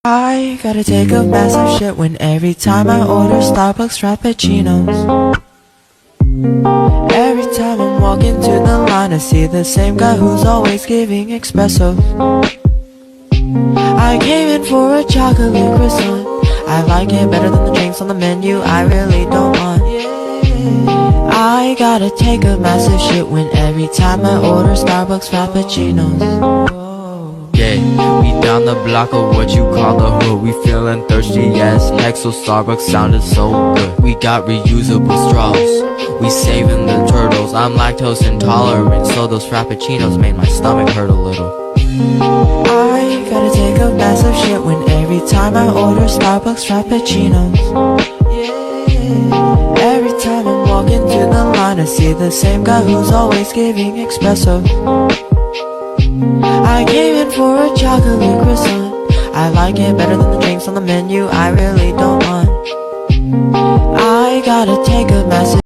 I gotta take a massive shit when every time I order Starbucks Frappuccinos. Every time I'm walking to the line, I see the same guy who's always giving espressos. I came in for a chocolate croissant. I like it better than the drinks on the menu I really don't want. I gotta take a massive shit when every time I order Starbucks Frappuccinos. Yeah, we down the block of what you call the hood. We feeling thirsty as heck, so Starbucks sounded so good. We got reusable straws, we saving the turtles. I'm lactose intolerant, so those Frappuccinos made my stomach hurt a little. I gotta take a massive shit when every time I order Starbucks Frappuccinos. Every time I'm walking to the line, I see the same guy who's always giving espressos. I came in for a chocolate croissant. I like it better than the drinks on the menu I really don't want. I gotta take a massive